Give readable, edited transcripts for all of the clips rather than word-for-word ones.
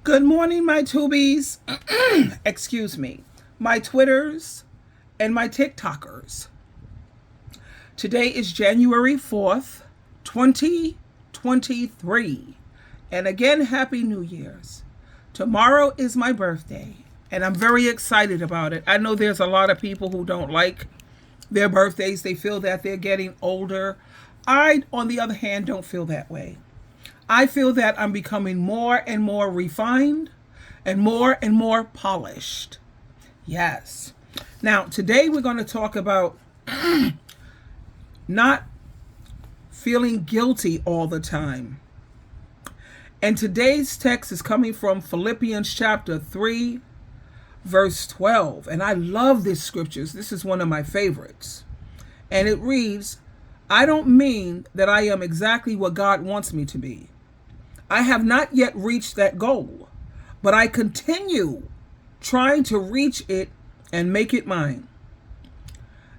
Good morning, my tubies. Excuse me. My Twitters and my TikTokers. Today is January 4th, 2023. And again, Happy New Year's. Tomorrow is my birthday, and I'm very excited about it. I know there's a lot of people who don't like their birthdays. They feel that they're getting older. I, on the other hand, don't feel that way. I feel that I'm becoming more and more refined and more polished. Yes. Now, today we're going to talk about not feeling guilty all the time. And today's text is coming from Phillipians chapter 3, verse 12. And I love this scriptures. This is one of my favorites. And it reads, I don't mean that I am exactly what God wants me to be. I have not yet reached that goal, but I continue trying to reach it and make it mine.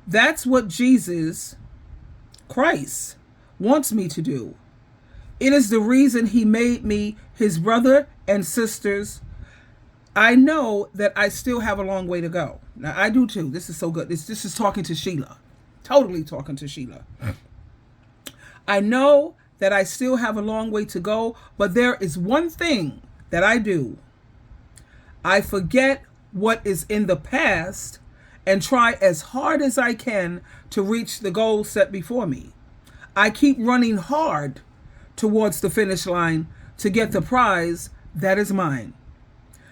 That's what Jesus Christ wants me to do. It is the reason he made me his brother and sisters. I know that I still have a long way to go. Now, I do too. This is so good. This is talking to Sheila. Totally talking to Sheila. I know that I still have a long way to go, but there is one thing that I do. I forget what is in the past and try as hard as I can to reach the goal set before me. I keep running hard towards the finish line to get the prize that is mine.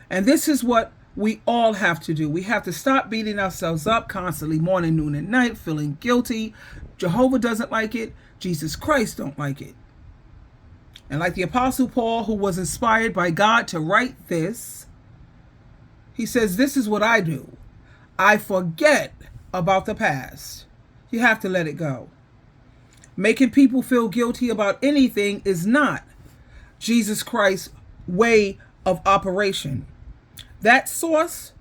And this is what we all have to do. We have to stop beating ourselves up constantly, morning, noon, and night, feeling guilty. Jehovah doesn't like it. Jesus Christ don't like it. And like the Apostle Paul, who was inspired by God to write this, he says, this is what I do. I forget about the past. You have to let it go. Making people feel guilty about anything is not Jesus Christ's way of operation. That source,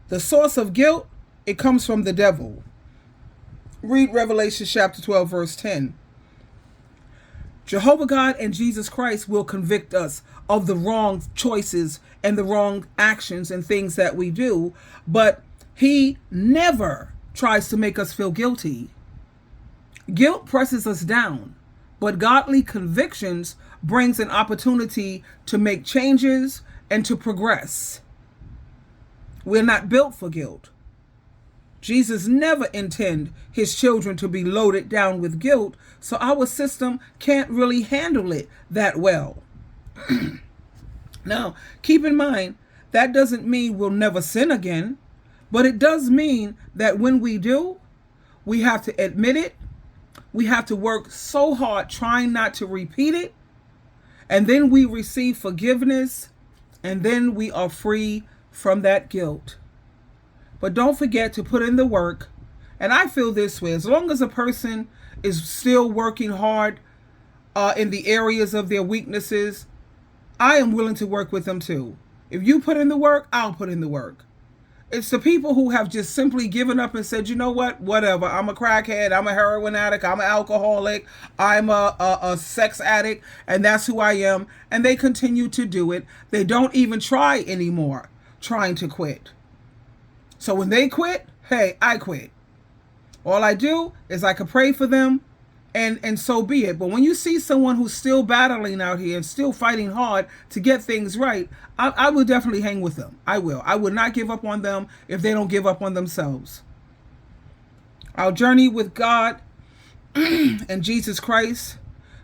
the source of guilt, it comes from the devil. Read Revelation chapter 12, verse 10. Jehovah God and Jesus Christ will convict us of the wrong choices and the wrong actions and things that we do, but he never tries to make us feel guilty. Guilt presses us down, but godly convictions brings an opportunity to make changes and to progress. We're not built for guilt. Jesus never intended his children to be loaded down with guilt, so our system can't really handle it that well. Now, keep in mind, that doesn't mean we'll never sin again, but it does mean that when we do, we have to admit it. We have to work so hard trying not to repeat it, and then we receive forgiveness, and then we are free from that guilt. But don't forget to put in the work. And I feel this way. As long as a person is still working hard in the areas of their weaknesses, I am willing to work with them too. If you put in the work, I'll put in the work. It's the people who have just simply given up and said, you know what, whatever. I'm a crackhead. I'm a heroin addict. I'm an alcoholic. I'm a sex addict. And that's who I am. And they continue to do it. They don't even try anymore trying to quit. So when they quit, hey, I quit. All I do is I can pray for them and so be it. But when you see someone who's still battling out here and still fighting hard to get things right, I will definitely hang with them. I will. I will not give up on them if they don't give up on themselves. Our journey with God and Jesus Christ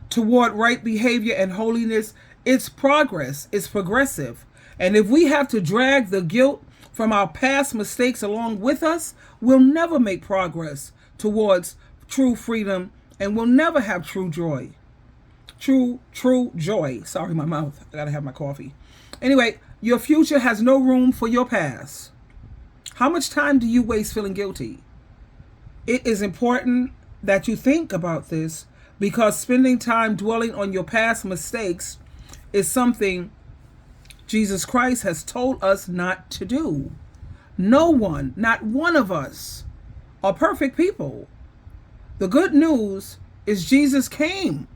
toward right behavior and holiness, it's progress. It's progressive. And if we have to drag the guilt from our past mistakes along with us, we'll never make progress towards true freedom, and we'll never have true joy. True joy. Sorry, my mouth. I gotta have my coffee. Anyway, your future has no room for your past. How much time do you waste feeling guilty? It is important that you think about this, because spending time dwelling on your past mistakes is something Jesus Christ has told us not to do. No one, not one of us, are perfect people. The good news is Jesus came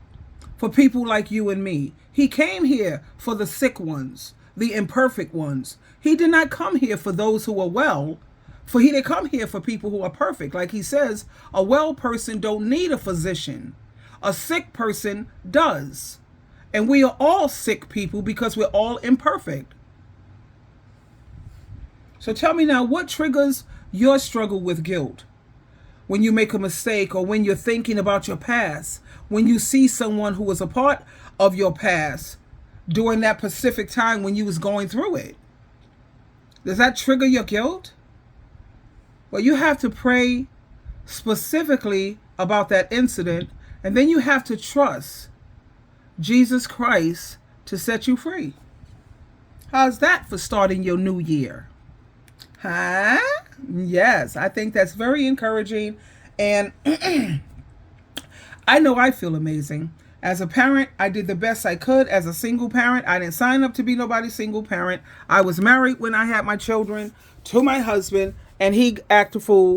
for people like you and me. He came here for the sick ones, the imperfect ones. He did not come here for those who are well, for he didn't come here for people who are perfect. Like he says, a well person don't need a physician. A sick person does. And we are all sick people because we're all imperfect. So tell me now, what triggers your struggle with guilt? When you make a mistake, or when you're thinking about your past, when you see someone who was a part of your past during that specific time when you was going through it. Does that trigger your guilt? Well, you have to pray specifically about that incident, and then you have to trust Jesus Christ to set you free. How's that for starting your new year? Huh? Yes, I think that's very encouraging. And I know I feel amazing. As a parent, I did the best I could. As a single parent, I didn't sign up to be nobody's single parent. I was married when I had my children to my husband, and he acted a fool